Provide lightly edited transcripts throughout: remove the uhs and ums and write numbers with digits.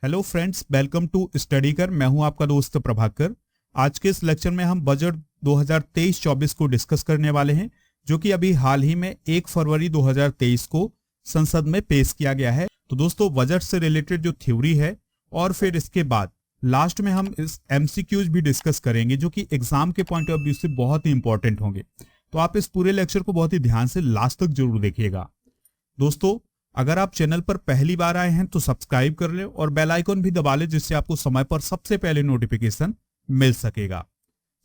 Hello friends, welcome to study कर। मैं हूं आपका दोस्त प्रभाकर। आज के इस लेक्चर में हम बजट 2023-24 को डिस्कस करने वाले हैं, जो कि अभी हाल ही में 1 फरवरी 2023 को संसद में पेश किया गया है। तो दोस्तों, बजट से रिलेटेड जो थ्योरी है और फिर इसके बाद लास्ट में हम इस एमसीक्यूज भी डिस्कस करेंगे, जो कि एग्जाम के पॉइंट ऑफ व्यू से बहुत ही इंपॉर्टेंट होंगे। तो आप इस पूरे लेक्चर को बहुत ही ध्यान से लास्ट तक जरूर देखिएगा। दोस्तों, अगर आप चैनल पर पहली बार आए हैं तो सब्सक्राइब कर लें और बेल आइकन भी दबा लें, जिससे आपको समय पर सबसे पहले नोटिफिकेशन मिल सकेगा।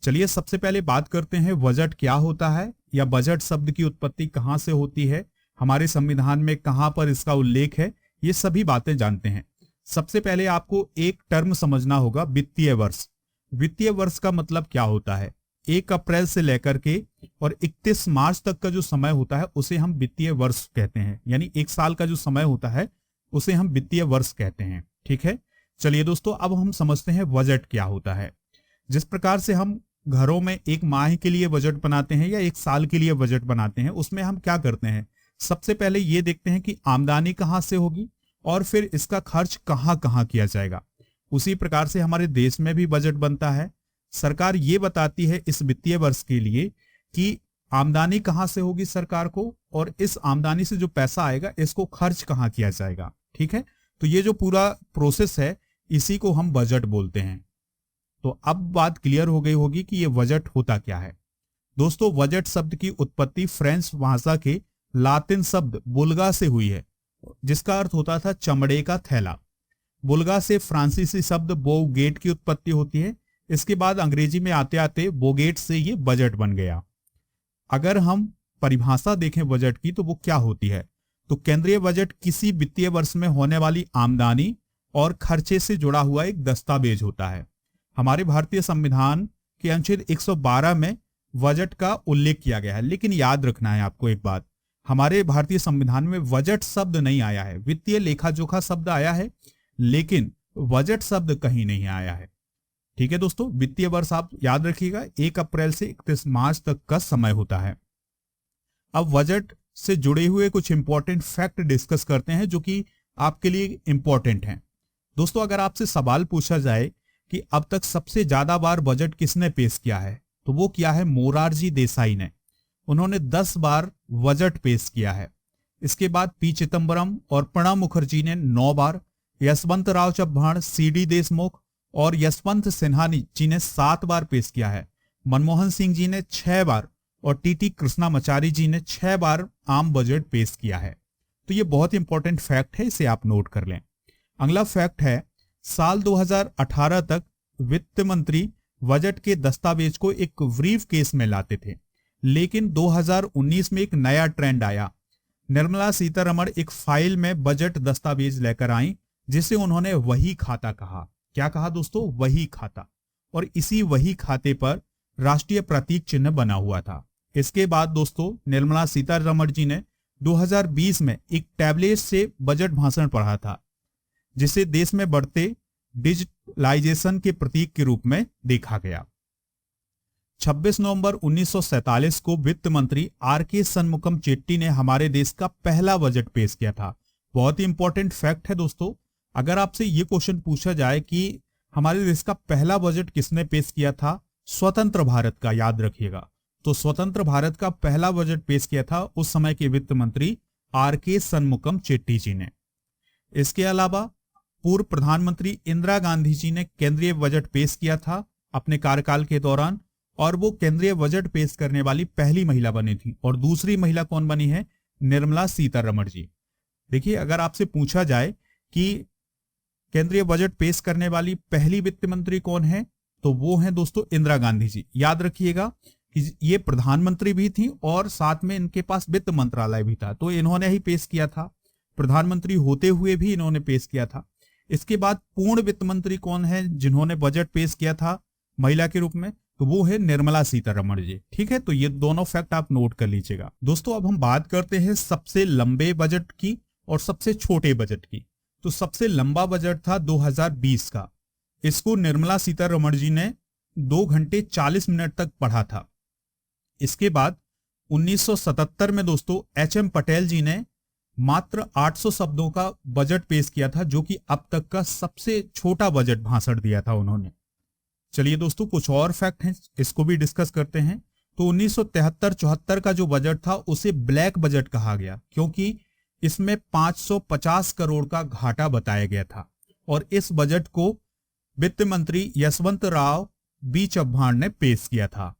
चलिए सबसे पहले बात करते हैं बजट क्या होता है, या बजट शब्द की उत्पत्ति कहां से होती है, हमारे संविधान में कहां पर इसका उल्लेख है, ये सभी बातें जानते हैं। सबसे पहले आपको एक टर्म समझना होगा, वित्तीय वर्ष। वित्तीय वर्ष का मतलब क्या होता है? 1 अप्रैल से लेकर के और 31 मार्च तक का जो समय होता है उसे हम वित्तीय वर्ष कहते हैं। यानी 1 साल का जो समय होता है उसे हम वित्तीय वर्ष कहते हैं। ठीक है, चलिए दोस्तों, अब हम समझते हैं बजट क्या होता है। जिस प्रकार से हम घरों में 1 माह के लिए बजट बनाते हैं या 1 साल के लिए बजट बनाते हैं, उसमें हम क्या करते हैं? सबसे पहले ये देखते हैं कि आमदनी कहाँ से होगी और फिर इसका खर्च कहाँ कहाँ किया जाएगा। उसी प्रकार से हमारे देश में भी बजट बनता है। सरकार ये बताती है इस वित्तीय वर्ष के लिए कि आमदनी कहां से होगी सरकार को, और इस आमदनी से जो पैसा आएगा इसको खर्च कहां किया जाएगा। ठीक है, तो ये जो पूरा प्रोसेस है इसी को हम बजट बोलते हैं। तो अब बात क्लियर हो गई होगी कि ये बजट होता क्या है। दोस्तों, बजट शब्द की उत्पत्ति फ्रेंच भाषा के लातिन शब्द बुल्गा से हुई है, जिसका अर्थ होता था चमड़े का थैला। बुल्गा से फ्रांसीसी शब्द बोगेट की उत्पत्ति होती है। इसके बाद अंग्रेजी में आते आते बोगेट से ये बजट बन गया। अगर हम परिभाषा देखें बजट की तो वो क्या होती है, तो केंद्रीय बजट किसी वित्तीय वर्ष में होने वाली आमदनी और खर्चे से जुड़ा हुआ एक दस्तावेज होता है। हमारे भारतीय संविधान के अनुच्छेद 112 में बजट का उल्लेख किया गया है। लेकिन याद रखना है आपको एक बात, हमारे भारतीय संविधान में बजट शब्द नहीं आया है। वित्तीय लेखा जोखा शब्द आया है, लेकिन बजट शब्द कहीं नहीं आया है। ठीक है दोस्तों, वित्तीय वर्ष आप याद रखिएगा 1 अप्रैल से 31 मार्च तक का समय होता है। अब बजट से जुड़े हुए कुछ इंपॉर्टेंट फैक्ट डिस्कस करते हैं, जो कि आपके लिए इंपॉर्टेंट हैं। दोस्तों, अगर आपसे सवाल पूछा जाए कि अब तक सबसे ज्यादा बार बजट किसने पेश किया है, तो वो किया है मोरारजी देसाई ने। उन्होंने 10 बार बजट पेश किया है। इसके बाद पी चिदम्बरम और प्रणब मुखर्जी ने 9 बार, यशवंत राव चव्हाण, सी.डी. देशमुख और यशवंत सिन्हा जी ने 7 बार पेश किया है। मनमोहन सिंह जी ने 6 बार और टी.टी. कृष्णामाचारी जी ने 6 बार आम बजट पेश किया है। तो ये बहुत इंपॉर्टेंट फैक्ट है, इसे आप नोट कर लें। अगला फैक्ट है, साल 2018 तक वित्त मंत्री बजट के दस्तावेज को एक ब्रीफ केस में लाते थे, लेकिन 2019 में एक नया ट्रेंड आया। निर्मला सीतारमण एक फाइल में बजट दस्तावेज लेकर आई, जिसे उन्होंने वही खाता कहा। क्या कहा दोस्तों? वही खाता। और इसी वही खाते पर राष्ट्रीय प्रतीक चिन्ह बना हुआ था। इसके बाद दोस्तों, निर्मला सीतारमण जी ने 2020 में एक टैबलेट से बजट भाषण पढ़ा था, जिसे देश में बढ़ते डिजिटलाइजेशन के प्रतीक के रूप में देखा गया। 26 नवंबर 1947 को वित्त मंत्री आर.के. शनमुगम चेट्टी ने हमारे देश का पहला बजट पेश किया था। बहुत ही इंपॉर्टेंट फैक्ट है दोस्तों। अगर आपसे ये क्वेश्चन पूछा जाए कि हमारे देश का पहला बजट किसने पेश किया था, स्वतंत्र भारत का, याद रखिएगा, तो स्वतंत्र भारत का पहला बजट पेश किया था उस समय के वित्त मंत्री आर.के. शनमुगम चेट्टी जी ने। इसके अलावा पूर्व प्रधानमंत्री इंदिरा गांधी जी ने केंद्रीय बजट पेश किया था अपने कार्यकाल के दौरान, और वो केंद्रीय बजट पेश करने वाली पहली महिला बनी थी। और दूसरी महिला कौन बनी है? निर्मला सीतारमण जी। देखिए, अगर आपसे पूछा जाए कि केंद्रीय बजट पेश करने वाली पहली वित्त मंत्री कौन है, तो वो है दोस्तों इंदिरा गांधी जी। याद रखिएगा कि ये प्रधानमंत्री भी थी और साथ में इनके पास वित्त मंत्रालय भी था, तो इन्होंने ही पेश किया था। प्रधानमंत्री होते हुए भी इन्होंने पेश किया था। इसके बाद पूर्ण वित्त मंत्री कौन है जिन्होंने बजट पेश किया था महिला के रूप में, तो वो है निर्मला सीतारमण जी। ठीक है, तो ये दोनों फैक्ट आप नोट कर लीजिएगा। दोस्तों, अब हम बात करते हैं सबसे लंबे बजट की और सबसे छोटे बजट की। तो सबसे लंबा बजट था 2020 का। इसको निर्मला सीतारमण जी ने 2 घंटे 40 मिनट तक पढ़ा था। इसके बाद 1977 में दोस्तों एच.एम. पटेल जी ने मात्र 800 शब्दों का बजट पेश किया था, जो कि अब तक का सबसे छोटा बजट भाषण दिया था उन्होंने। चलिए दोस्तों, कुछ और फैक्ट हैं, इसको भी डिस्कस करते हैं। तो 1973-74 का जो बजट था उसे ब्लैक बजट कहा गया, क्योंकि इसमें 550 करोड़ का घाटा बताया गया था। और इस बजट को वित्त मंत्री यशवंत राव बी चव्हाण ने पेश किया था।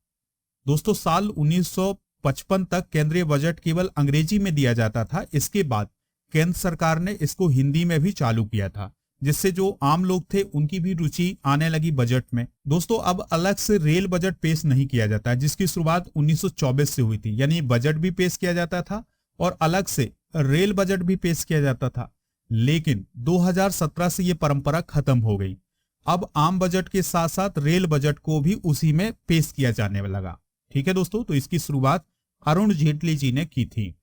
दोस्तों, साल 1955 तक केंद्रीय बजट केवल अंग्रेजी में दिया जाता था। इसके बाद केंद्र सरकार ने इसको हिंदी में भी चालू किया था, जिससे जो आम लोग थे उनकी भी रुचि आने लगी बजट में। दोस्तों, अब अलग से रेल बजट पेश नहीं किया जाता है, जिसकी शुरुआत 1924 से हुई थी। यानी बजट भी पेश किया जाता था और अलग से रेल बजट भी पेश किया जाता था। लेकिन 2017 से ये परंपरा खत्म हो गई। अब आम बजट के साथ साथ रेल बजट को भी उसी में पेश किया जाने लगा। ठीक है दोस्तों, तो इसकी शुरुआत अरुण जेटली जी ने की थी।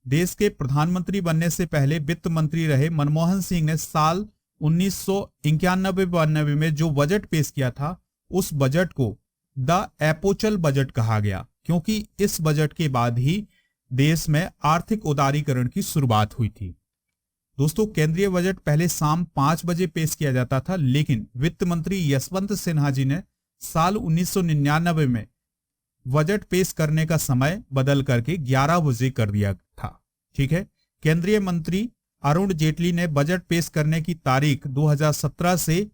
देश के प्रधानमंत्री बनने से पहले वित्त मंत्री रहे मनमोहन सिंह ने साल 1991-92 में जो बजट पेश किया था, उस बजट को द एपोचल बजट कहा गया, क्योंकि इस बजट के बाद ही देश में आर्थिक उदारीकरण की शुरुआत हुई थी। दोस्तों, केंद्रीय बजट पहले शाम 5 बजे पेश किया जाता था, लेकिन वित्त मंत्री यशवंत सिन्हा जी ने साल 1999 में बजट पेश करने का समय बदल करके 11 बजे कर दिया था। ठीक है, केंद्रीय मंत्री अरुण जेटली ने बजट पेश करने की तारीख 2017 से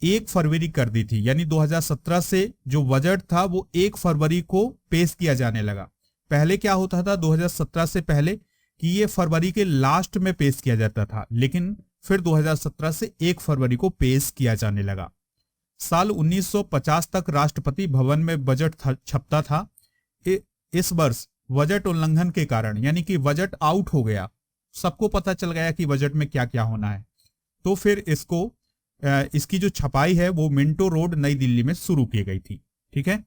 1 फरवरी कर दी थी। यानी 2017 से जो बजट था वो 1 फरवरी को पेश किया जाने लगा। पहले क्या होता था 2017 से पहले कि ये फरवरी के लास्ट में पेश किया जाता था, लेकिन फिर 2017 से 1 फरवरी को पेश किया जाने लगा। साल 1950 तक राष्ट्रपति भवन में बजट छपता था। इस वर्ष बजट उल्लंघन के कारण, यानी कि बजट आउट हो गया, सबको पता चल गया कि बजट में क्या क्या होना है, तो फिर इसकी जो छपाई है वो मिंटो रोड नई दिल्ली में शुरू की गई थी। ठीक है,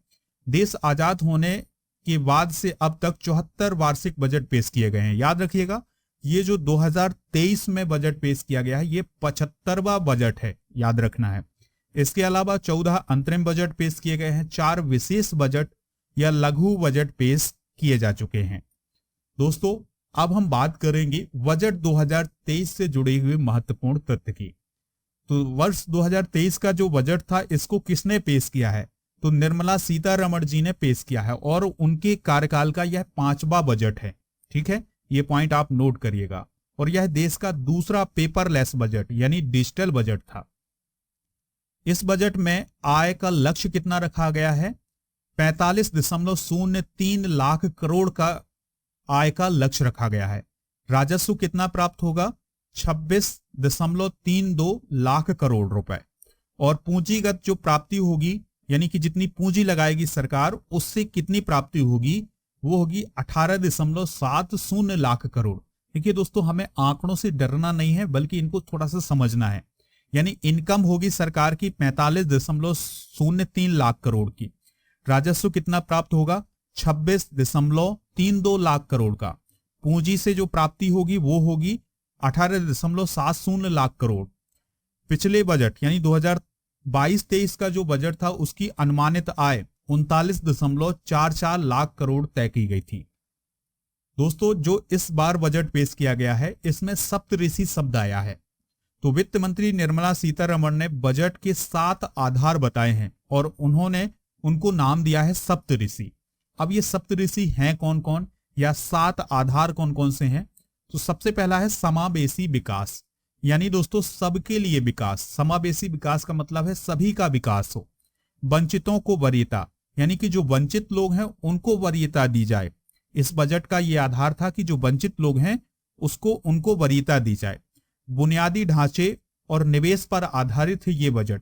देश आजाद होने के बाद से अब तक 74 वार्षिक बजट पेश किए गए हैं। याद रखिएगा, ये जो 2023 में बजट पेश किया गया है, ये 75वां बजट है, याद रखना है। इसके अलावा 14 अंतरिम बजट पेश किए गए हैं, 4 विशेष बजट या लघु बजट पेश किए जा चुके हैं। दोस्तों, अब हम बात करेंगे बजट 2023 से जुड़े हुए महत्वपूर्ण तथ्य की। तो वर्ष 2023 का जो बजट था, इसको किसने पेश किया है? तो निर्मला सीतारमण जी ने पेश किया है, और उनके कार्यकाल का यह 5वां बजट है। ठीक है, ये पॉइंट आप नोट करिएगा। और यह देश का दूसरा पेपरलेस बजट यानी डिजिटल बजट था। इस बजट में आय का लक्ष्य कितना रखा गया है? 45.03 लाख करोड़ का आय का लक्ष्य रखा गया है। राजस्व कितना प्राप्त होगा? 26.32 लाख करोड़ रुपए। और पूंजीगत जो प्राप्ति होगी, यानी कि जितनी पूंजी लगाएगी सरकार, उससे कितनी प्राप्ति होगी? वो होगी 18.70 लाख करोड़। देखिए दोस्तों, हमें आंकड़ों से डरना नहीं है, बल्कि इनको थोड़ा सा समझना है। यानी इनकम होगी सरकार की 45.03 लाख करोड़ की। राजस्व कितना प्राप्त होगा? 26.32 लाख करोड़ का। पूंजी से जो प्राप्ति होगी वो होगी 18.70 लाख करोड़। पिछले बजट यानी 2022-23 का जो बजट था, उसकी अनुमानित आय 39.44 लाख करोड़ तय की गई थी। दोस्तों, जो इस बार बजट पेश किया गया है, इसमें सप्तऋषि शब्द आया है। तो वित्त मंत्री निर्मला सीतारमण ने बजट के 7 आधार बताए हैं और उन्होंने उनको नाम दिया है सप्तऋषि। अब ये सप्तऋषि हैं कौन कौन, या 7 आधार कौन कौन से हैं? तो सबसे पहला है समावेशी विकास, यानी दोस्तों सबके लिए विकास। समावेशी विकास का मतलब है सभी का विकास हो। वंचितों को वरीयता, यानी कि जो वंचित लोग हैं उनको वरीयता दी जाए। इस बजट का ये आधार था कि जो वंचित लोग हैं उनको वरीयता दी जाए। बुनियादी ढांचे और निवेश पर आधारित है ये बजट।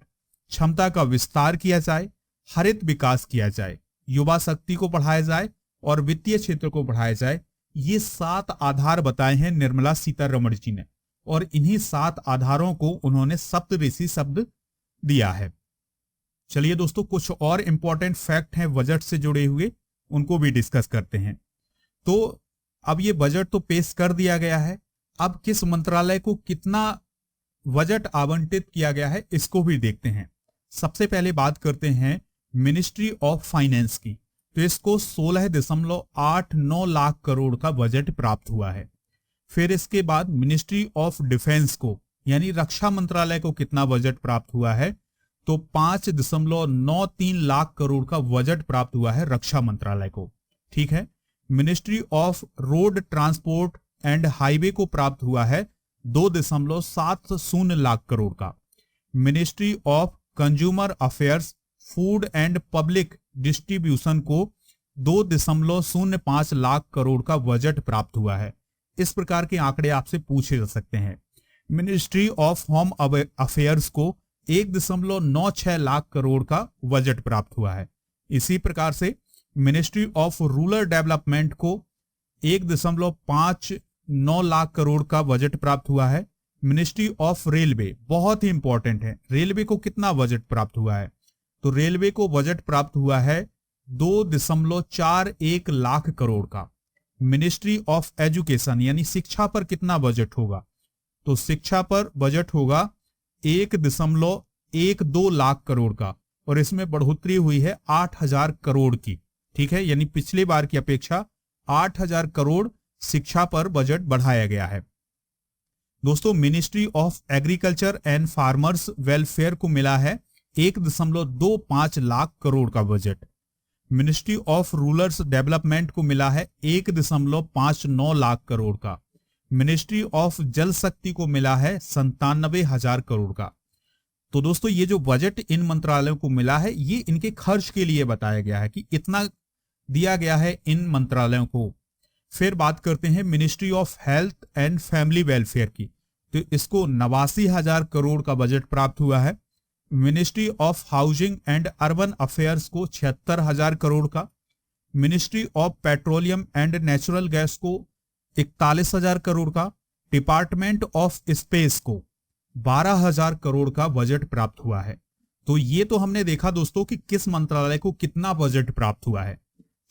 क्षमता का विस्तार किया जाए, हरित विकास किया जाए, युवा शक्ति को बढ़ाया जाए और वित्तीय क्षेत्र को बढ़ाया जाए। ये 7 आधार बताए हैं निर्मला सीतारमण जी ने, और इन्हीं 7 आधारों को उन्होंने सप्तऋषि शब्द दिया है। चलिए दोस्तों, कुछ और इंपॉर्टेंट फैक्ट हैं बजट से जुड़े हुए, उनको भी डिस्कस करते हैं। तो अब ये बजट तो पेश कर दिया गया है, अब किस मंत्रालय को कितना बजट आवंटित किया गया है इसको भी देखते हैं। सबसे पहले बात करते हैं मिनिस्ट्री ऑफ फाइनेंस की। तो इसको 16.89 लाख करोड़ का बजट प्राप्त हुआ है। फिर इसके बाद मिनिस्ट्री ऑफ डिफेंस को यानी रक्षा मंत्रालय को कितना बजट प्राप्त हुआ है, तो 5.93 लाख करोड़ का बजट प्राप्त हुआ है रक्षा मंत्रालय को। ठीक है। Ministry of road transport and highway को प्राप्त हुआ है 2.70 लाख करोड़ का। Ministry of consumer affairs, food and public distribution को 2.05 लाख करोड़ का बजट प्राप्त हुआ है। इस प्रकार के आंकड़े आपसे पूछे जा सकते हैं। मिनिस्ट्री ऑफ होम अफेयर्स को 1.96 लाख करोड़ का बजट प्राप्त हुआ है। इसी प्रकार से मिनिस्ट्री ऑफ रूरल डेवलपमेंट को 1.59 लाख करोड़ का बजट प्राप्त हुआ है। मिनिस्ट्री ऑफ रेलवे बहुत ही इंपॉर्टेंट है, रेलवे को कितना बजट प्राप्त हुआ है, तो रेलवे को बजट प्राप्त हुआ है 2.41 लाख करोड़ का। मिनिस्ट्री ऑफ एजुकेशन यानी शिक्षा पर कितना बजट होगा, तो शिक्षा पर बजट होगा 1.12 लाख करोड़ का, और इसमें बढ़ोतरी हुई है 8,000 करोड़ की। ठीक है, यानी पिछली बार की अपेक्षा 8,000 करोड़ शिक्षा पर बजट बढ़ाया गया है। दोस्तों, ministry of agriculture and farmers welfare को मिला है 1.25 लाख करोड़ का budget. Ministry of rural development को मिला है 1.59 लाख करोड़ का। मिनिस्ट्री ऑफ जल शक्ति को मिला है 97,000 करोड़ का। तो दोस्तों, ये जो बजट इन मंत्रालयों को मिला है, ये इनके खर्च के लिए बताया गया है कि इतना दिया गया है इन मंत्रालयों को। फिर बात करते हैं ministry of health and family welfare की, तो इसको 89,000 करोड़ का बजट प्राप्त हुआ है। Ministry of housing and urban affairs को 76,000 करोड़ का। Ministry of petroleum and natural gas को 41,000 करोड़ का। डिपार्टमेंट ऑफ स्पेस को 12,000 करोड़ का बजट प्राप्त हुआ है। तो ये तो हमने देखा दोस्तों कि किस मंत्रालय को कितना बजट प्राप्त हुआ है।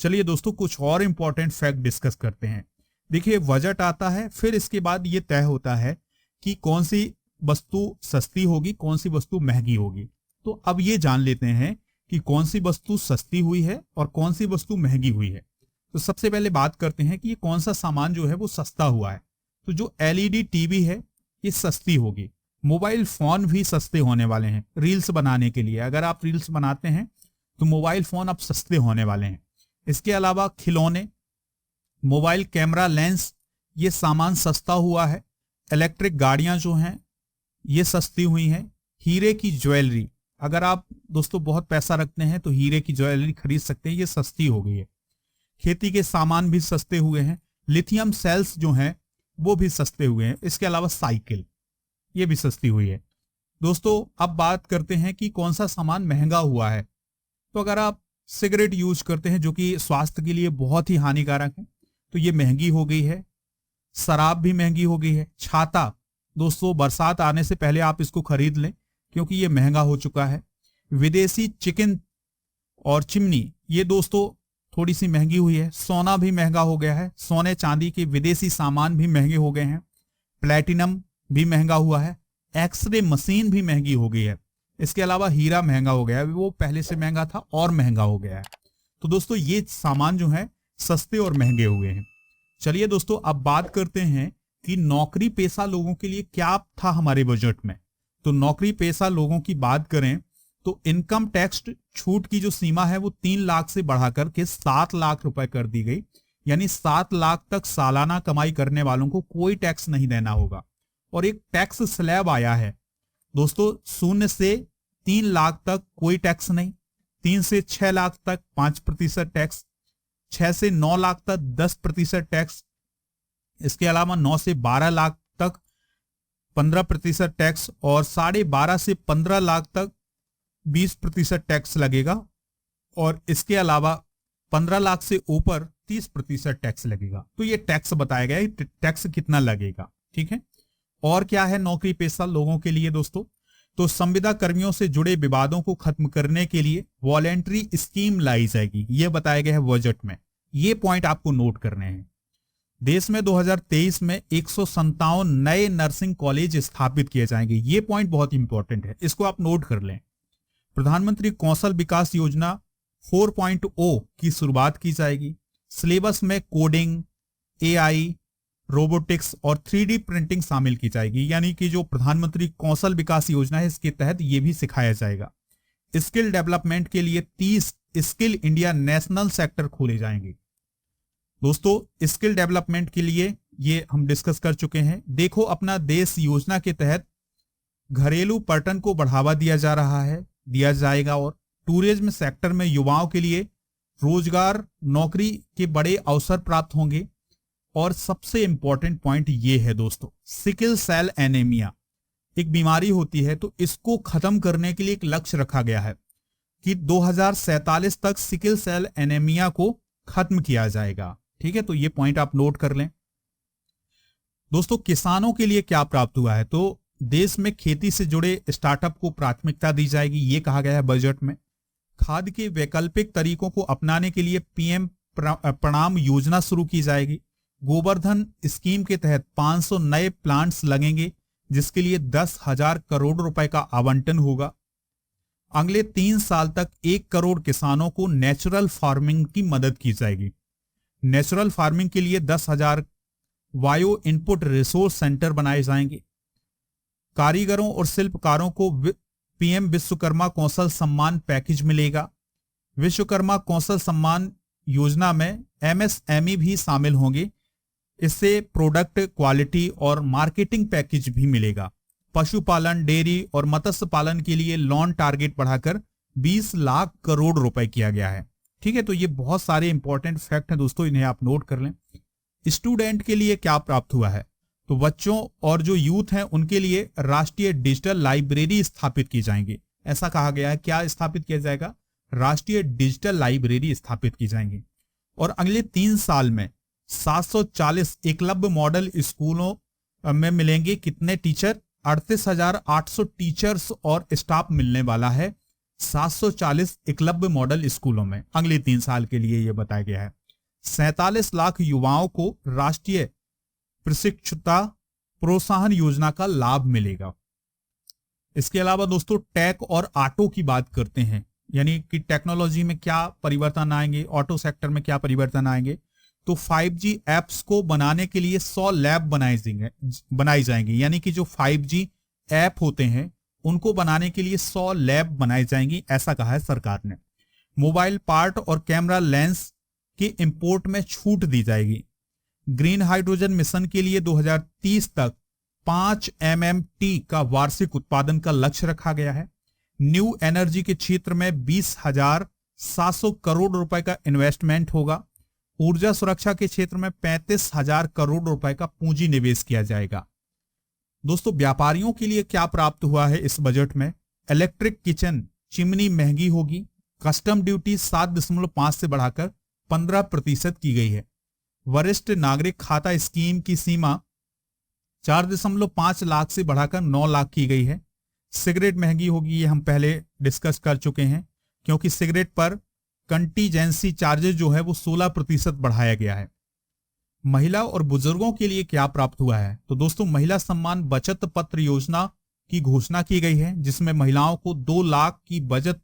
चलिए दोस्तों, कुछ और इंपॉर्टेंट फैक्ट डिस्कस करते हैं। देखिए, बजट आता है, फिर इसके बाद ये तय होता है कि कौन सी वस्तु सस्ती होगी, कौन सी वस्तु महंगी होगी। तो अब ये जान लेते हैं कि कौन सी वस्तु सस्ती हुई है और कौन सी वस्तु महंगी हुई है। तो सबसे पहले बात करते हैं कि ये कौन सा सामान जो है वो सस्ता हुआ है। तो जो एलईडी टीवी है ये सस्ती होगी। मोबाइल फोन भी सस्ते होने वाले हैं रील्स बनाने के लिए। अगर आप रील्स बनाते हैं तो मोबाइल फोन अब सस्ते होने वाले हैं। इसके अलावा खिलौने, मोबाइल कैमरा लेंस, ये सामान सस्ता हुआ है। इलेक्ट्रिक गाड़ियां जो हैं ये सस्ती हुई हैं। हीरे की ज्वेलरी, अगर आप दोस्तों बहुत पैसा रखते हैं तो हीरे की ज्वेलरी खरीद सकते हैं, ये सस्ती हो गई है। खेती के सामान भी सस्ते हुए हैं। लिथियम सेल्स जो हैं वो भी सस्ते हुए हैं। इसके अलावा साइकिल, ये भी सस्ती हुई है। दोस्तों, अब बात करते हैं कि कौन सा सामान महंगा हुआ है। तो अगर आप सिगरेट यूज करते हैं जो कि स्वास्थ्य के लिए बहुत ही हानिकारक है, तो ये महंगी हो गई है। शराब भी महंगी हो गई है। छाता, दोस्तों बरसात आने से पहले आप इसको खरीद लें क्योंकि ये महंगा हो चुका है। विदेशी चिकन और चिमनी, ये दोस्तों थोड़ी सी महंगी हुई है। सोना भी महंगा हो गया है। सोने चांदी के विदेशी सामान भी महंगे हो गए हैं। प्लेटिनम भी महंगा हुआ है। एक्सरे मशीन भी महंगी हो गई है। इसके अलावा हीरा महंगा हो गया है, वो पहले से महंगा था और महंगा हो गया है। तो दोस्तों, ये सामान जो है सस्ते और महंगे हुए हैं। चलिए दोस्तों, अब बात करते हैं कि नौकरी पेशा लोगों के लिए क्या था हमारे बजट में। तो नौकरी पेशा लोगों की बात करें तो इनकम टैक्स छूट की जो सीमा है वो 3 लाख से बढ़ाकर के 7 लाख रुपए कर दी गई। यानी 7 लाख तक सालाना कमाई करने वालों को कोई टैक्स नहीं देना होगा। और एक टैक्स स्लैब आया है दोस्तों, 0 से 3 लाख तक कोई टैक्स नहीं, 3 से 6 लाख तक 5% टैक्स, 6 से 9 लाख तक 10% टैक्स, इसके अलावा 9 से 12 लाख तक 15% टैक्स, और 12.5 से 15 लाख तक 20% टैक्स लगेगा, और इसके अलावा 15 लाख से ऊपर 30% टैक्स लगेगा। तो ये टैक्स बताया गया है, टैक्स कितना लगेगा। ठीक है, और क्या है नौकरी पेशा लोगों के लिए दोस्तों, तो संविदा कर्मियों से जुड़े विवादों को खत्म करने के लिए वॉलेंट्री स्कीम लाई जाएगी, ये बताया गया है बजट में। ये पॉइंट आपको नोट करने हैं। देश में 2023 में 157 नए नर्सिंग कॉलेज स्थापित किए जाएंगे। ये पॉइंट बहुत इंपॉर्टेंट है, इसको आप नोट कर लें। प्रधानमंत्री कौशल विकास योजना 4.0 की शुरुआत की जाएगी। सिलेबस में कोडिंग, एआई, रोबोटिक्स और 3D प्रिंटिंग शामिल की जाएगी। यानी कि जो प्रधानमंत्री कौशल विकास योजना है इसके तहत ये भी सिखाया जाएगा। स्किल डेवलपमेंट के लिए 30 स्किल इंडिया नेशनल सेक्टर खोले जाएंगे। दोस्तों स्किल डेवलपमेंट के लिए ये हम डिस्कस कर चुके हैं। देखो अपना देश योजना के तहत घरेलू पर्यटन को बढ़ावा दिया जा रहा है, दिया जाएगा, और टूरिज्म सेक्टर में युवाओं के लिए रोजगार नौकरी के बड़े अवसर प्राप्त होंगे। और सबसे इंपॉर्टेंट पॉइंट ये है दोस्तों, सिकल सेल एनीमिया एक बीमारी होती है, तो इसको खत्म करने के लिए एक लक्ष्य रखा गया है कि 2047 तक सिकल सेल एनीमिया को खत्म किया जाएगा। ठीक है, तो ये पॉइंट आप नोट कर लें। दोस्तों किसानों के लिए क्या प्राप्त हुआ है, तो देश में खेती से जुड़े स्टार्टअप को प्राथमिकता दी जाएगी, ये कहा गया है बजट में। खाद के वैकल्पिक तरीकों को अपनाने के लिए पीएम प्रणाम योजना शुरू की जाएगी। गोवर्धन स्कीम के तहत 500 नए प्लांट्स लगेंगे, जिसके लिए 10,000 करोड़ रुपए का आवंटन होगा। अगले 3 साल तक 1 करोड़ किसानों को नेचुरल फार्मिंग की मदद की जाएगी। नेचुरल फार्मिंग के लिए 10,000 बायो इनपुट रिसोर्स सेंटर बनाए जाएंगे। कारीगरों और शिल्पकारों को पीएम विश्वकर्मा कौशल सम्मान पैकेज मिलेगा। विश्वकर्मा कौशल सम्मान योजना में एमएसएमई भी शामिल होंगे। इससे प्रोडक्ट क्वालिटी और मार्केटिंग पैकेज भी मिलेगा। पशुपालन, डेयरी और मत्स्य पालन के लिए लोन टारगेट बढ़ाकर 20 लाख करोड़ रुपए किया गया है। ठीक है, तो ये बहुत सारे इंपॉर्टेंट फैक्ट हैं दोस्तों, इन्हें आप नोट कर लें। स्टूडेंट के लिए क्या प्राप्त हुआ है, तो बच्चों और जो यूथ हैं उनके लिए राष्ट्रीय डिजिटल लाइब्रेरी स्थापित की जाएंगी। ऐसा कहा गया है, क्या स्थापित किया जाएगा, राष्ट्रीय डिजिटल लाइब्रेरी स्थापित की जाएंगी। और अगले 3 साल में 740 एकलव्य मॉडल स्कूलों में मिलेंगे कितने टीचर, 38,800 टीचर्स और स्टाफ मिलने वाला है 740 एकलव्य मॉडल स्कूलों में अगले 3 साल के लिए, यह बताया गया है। 47 लाख युवाओं को राष्ट्रीय प्रशिक्षुता प्रोत्साहन योजना का लाभ मिलेगा। इसके अलावा दोस्तों टेक और ऑटो की बात करते हैं, यानी कि टेक्नोलॉजी में क्या परिवर्तन आएंगे, ऑटो सेक्टर में क्या परिवर्तन आएंगे। तो 5G ऐप्स को बनाने के लिए 100 लैब बनाई जाएंगी। यानी कि जो 5G ऐप होते हैं उनको बनाने के लिए 100 लैब बनाई जाएंगी, ऐसा कहा है सरकार ने। मोबाइल पार्ट और कैमरा लेंस के इंपोर्ट में छूट दी जाएगी। ग्रीन हाइड्रोजन मिशन के लिए 2030 तक 5 MMT का वार्षिक उत्पादन का लक्ष्य रखा गया है। न्यू एनर्जी के क्षेत्र में 20,700 करोड़ रुपए का इन्वेस्टमेंट होगा। ऊर्जा सुरक्षा के क्षेत्र में 35,000 करोड़ रुपए का पूंजी निवेश किया जाएगा। दोस्तों व्यापारियों के लिए क्या प्राप्त हुआ है इस बजट में, इलेक्ट्रिक किचन चिमनी महंगी होगी। कस्टम ड्यूटी 7.5 से बढ़ाकर 15% की गई है। वरिष्ठ नागरिक खाता स्कीम की सीमा 4.5 लाख से बढ़ाकर 9 लाख की गई है। सिगरेट महंगी होगी, ये हम पहले डिस्कस कर चुके हैं, क्योंकि सिगरेट पर कंटीजेंसी चार्जेस जो है वो 16% बढ़ाया गया है। महिला और बुजुर्गों के लिए क्या प्राप्त हुआ है, तो दोस्तों महिला सम्मान बचत पत्र योजना की घोषणा की गई है, जिसमें महिलाओं को 2 लाख की बचत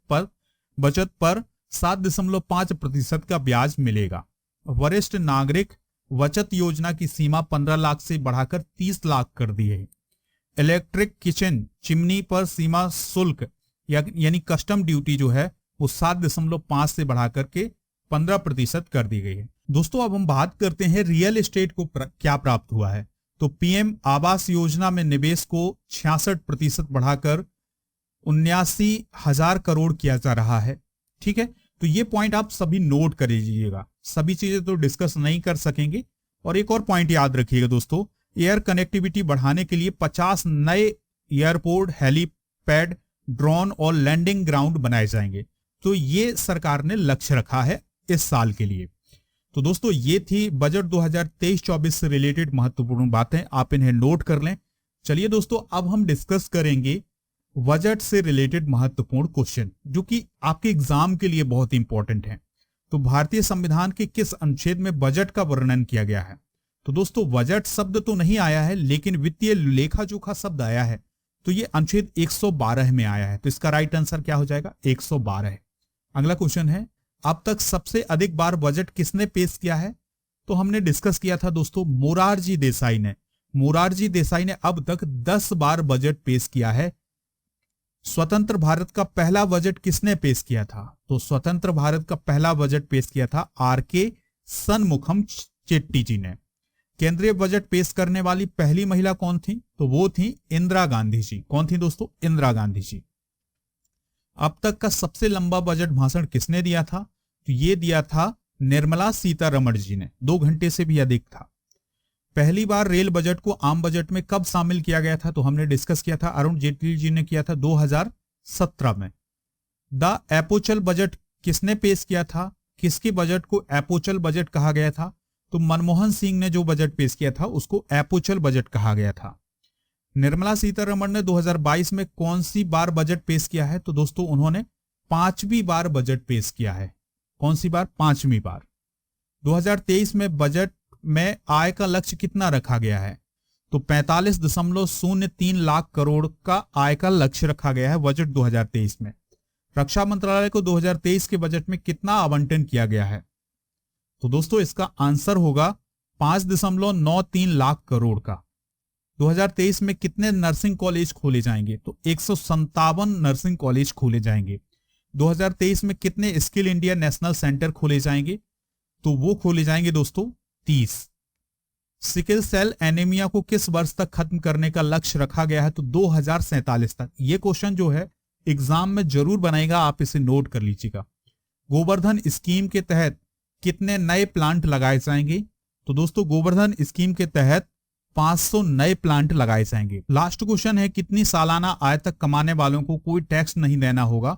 पर 7.5% का ब्याज मिलेगा। वरिष्ठ नागरिक बचत योजना की सीमा 15 लाख से बढ़ाकर 30 लाख कर दी है। इलेक्ट्रिक किचन चिमनी पर सीमा शुल्क यानी कस्टम ड्यूटी जो है वो 7.5 से बढ़ाकर के 15% कर दी गई है। दोस्तों अब हम बात करते हैं रियल एस्टेट को क्या प्राप्त हुआ है। तो पीएम आवास योजना में निवेश को 66% बढ़ाकर 79,000 करोड़ किया जा रहा है। ठीक है, तो ये पॉइंट आप सभी नोट कर लीजिएगा, सभी चीजें तो डिस्कस नहीं कर सकेंगे। और एक और पॉइंट याद रखिएगा दोस्तों, एयर कनेक्टिविटी बढ़ाने के लिए 50 नए एयरपोर्ट, हेलीपैड, ड्रोन और लैंडिंग ग्राउंड बनाए जाएंगे। तो ये सरकार ने लक्ष्य रखा है इस साल के लिए। तो दोस्तों ये थी बजट 2023-24 से रिलेटेड महत्वपूर्ण बातें, आप इन्हें नोट कर लें। चलिए दोस्तों अब हम डिस्कस करेंगे बजट से रिलेटेड महत्वपूर्ण क्वेश्चन, जो कि आपके एग्जाम के लिए बहुत इंपॉर्टेंट है। तो भारतीय संविधान के किस अनुच्छेद में बजट का वर्णन किया गया है? तो दोस्तों बजट शब्द तो नहीं आया है, लेकिन वित्तीय लेखा जोखा शब्द आया है। तो ये अनुच्छेद 112 में आया है। तो इसका राइट आंसर क्या हो जाएगा? 112 है। अगला क्वेश्चन है, अब तक सबसे अधिक बार बजट किसने पेश किया है? तो हमने डिस्कस किया था दोस्तों मोरारजी देसाई ने अब तक 10 बार बजट पेश किया है। स्वतंत्र भारत का पहला बजट किसने पेश किया था? तो स्वतंत्र भारत का पहला बजट पेश किया था आर.के. शनमुखम चेट्टी जी ने। केंद्रीय बजट पेश करने वाली पहली महिला कौन थी? तो वो थी इंदिरा गांधी जी। कौन थी दोस्तों? इंदिरा गांधी जी। अब तक का सबसे लंबा बजट भाषण किसने दिया था? तो ये दिया था निर्मला सीतारमण जी ने, 2 घंटे से भी अधिक था। पहली बार रेल बजट को आम बजट में कब शामिल किया गया था? तो हमने डिस्कस किया था, अरुण जेटली जी ने किया था 2017 में। द एपोचल बजट किसने पेश किया था? किसके बजट को एपोचल बजट कहा गया था? तो मनमोहन सिंह ने जो बजट पेश किया था उसको एपोचल बजट कहा गया था। निर्मला सीतारमण ने 2022 में कौन सी बार बजट पेश किया है? तो दोस्तों उन्होंने 5वीं बार बजट पेश किया है। कौन सी बार? 5वीं बार। 2023 में बजट में आय का लक्ष्य कितना रखा गया है? तो 45.03 लाख करोड़ का आय का लक्ष्य रखा गया है बजट 2023 में। रक्षा मंत्रालय को 2023 के बजट में कितना आवंटन किया गया है? तो दोस्तों इसका आंसर होगा 5.93 लाख करोड़ का। 2023 में कितने नर्सिंग कॉलेज खोले जाएंगे? तो 157 नर्सिंग कॉलेज खोले जाएंगे। 2023 में कितने स्किल इंडिया नेशनल सेंटर खोले जाएंगे? तो वो खोले जाएंगे दोस्तों 30। सिकल सेल एनीमिया को किस वर्ष तक खत्म करने का लक्ष्य रखा गया है? तो 2047 तक। ये क्वेश्चन जो है एग्जाम में जरूर बनाएगा, आप इसे नोट कर लीजिएगा। गोवर्धन स्कीम के तहत कितने नए प्लांट लगाए जाएंगे? तो दोस्तों गोवर्धन स्कीम के तहत 500 नए प्लांट लगाए जाएंगे। लास्ट क्वेश्चन है, कितनी सालाना आय तक कमाने वालों को कोई टैक्स नहीं देना होगा?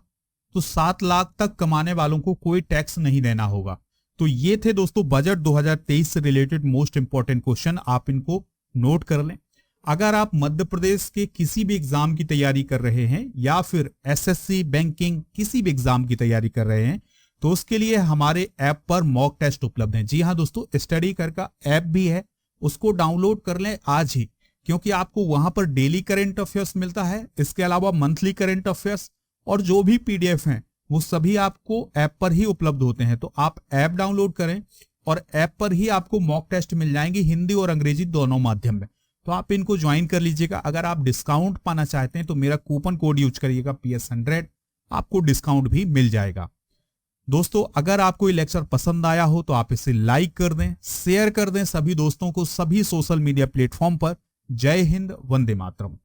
तो 7 लाख तक कमाने वालों को कोई टैक्स नहीं देना होगा। तो ये थे दोस्तों बजट 2023 से रिलेटेड मोस्ट इंपॉर्टेंट क्वेश्चन, आप इनको नोट कर लें। अगर आप मध्य प्रदेश के किसी भी एग्जाम की तैयारी कर रहे हैं या फिर एसएससी, बैंकिंग, किसी भी एग्जाम की तैयारी कर रहे हैं तो उसके लिए हमारे ऐप पर मॉक टेस्ट उपलब्ध हैं। जी हाँ दोस्तों, स्टडी कर का ऐप भी है, उसको डाउनलोड कर लें आज ही, क्योंकि आपको वहां पर डेली करंट अफेयर्स मिलता है। इसके अलावा मंथली करंट अफेयर्स और जो भी पीडीएफ हैं वो सभी आपको ऐप पर ही उपलब्ध होते हैं। तो आप ऐप डाउनलोड करें और ऐप पर ही आपको मॉक टेस्ट मिल जाएंगे, हिंदी और अंग्रेजी दोनों माध्यम में। तो आप इनको ज्वाइन कर लीजिएगा। अगर आप डिस्काउंट पाना चाहते हैं तो मेरा कूपन कोड यूज करिएगा PS100, आपको डिस्काउंट भी मिल जाएगा। दोस्तों अगर आपको ये लेक्चर पसंद आया हो तो आप इसे लाइक कर दें, शेयर कर दें सभी दोस्तों को, सभी सोशल मीडिया प्लेटफॉर्म पर। जय हिंद, वंदे मातरम।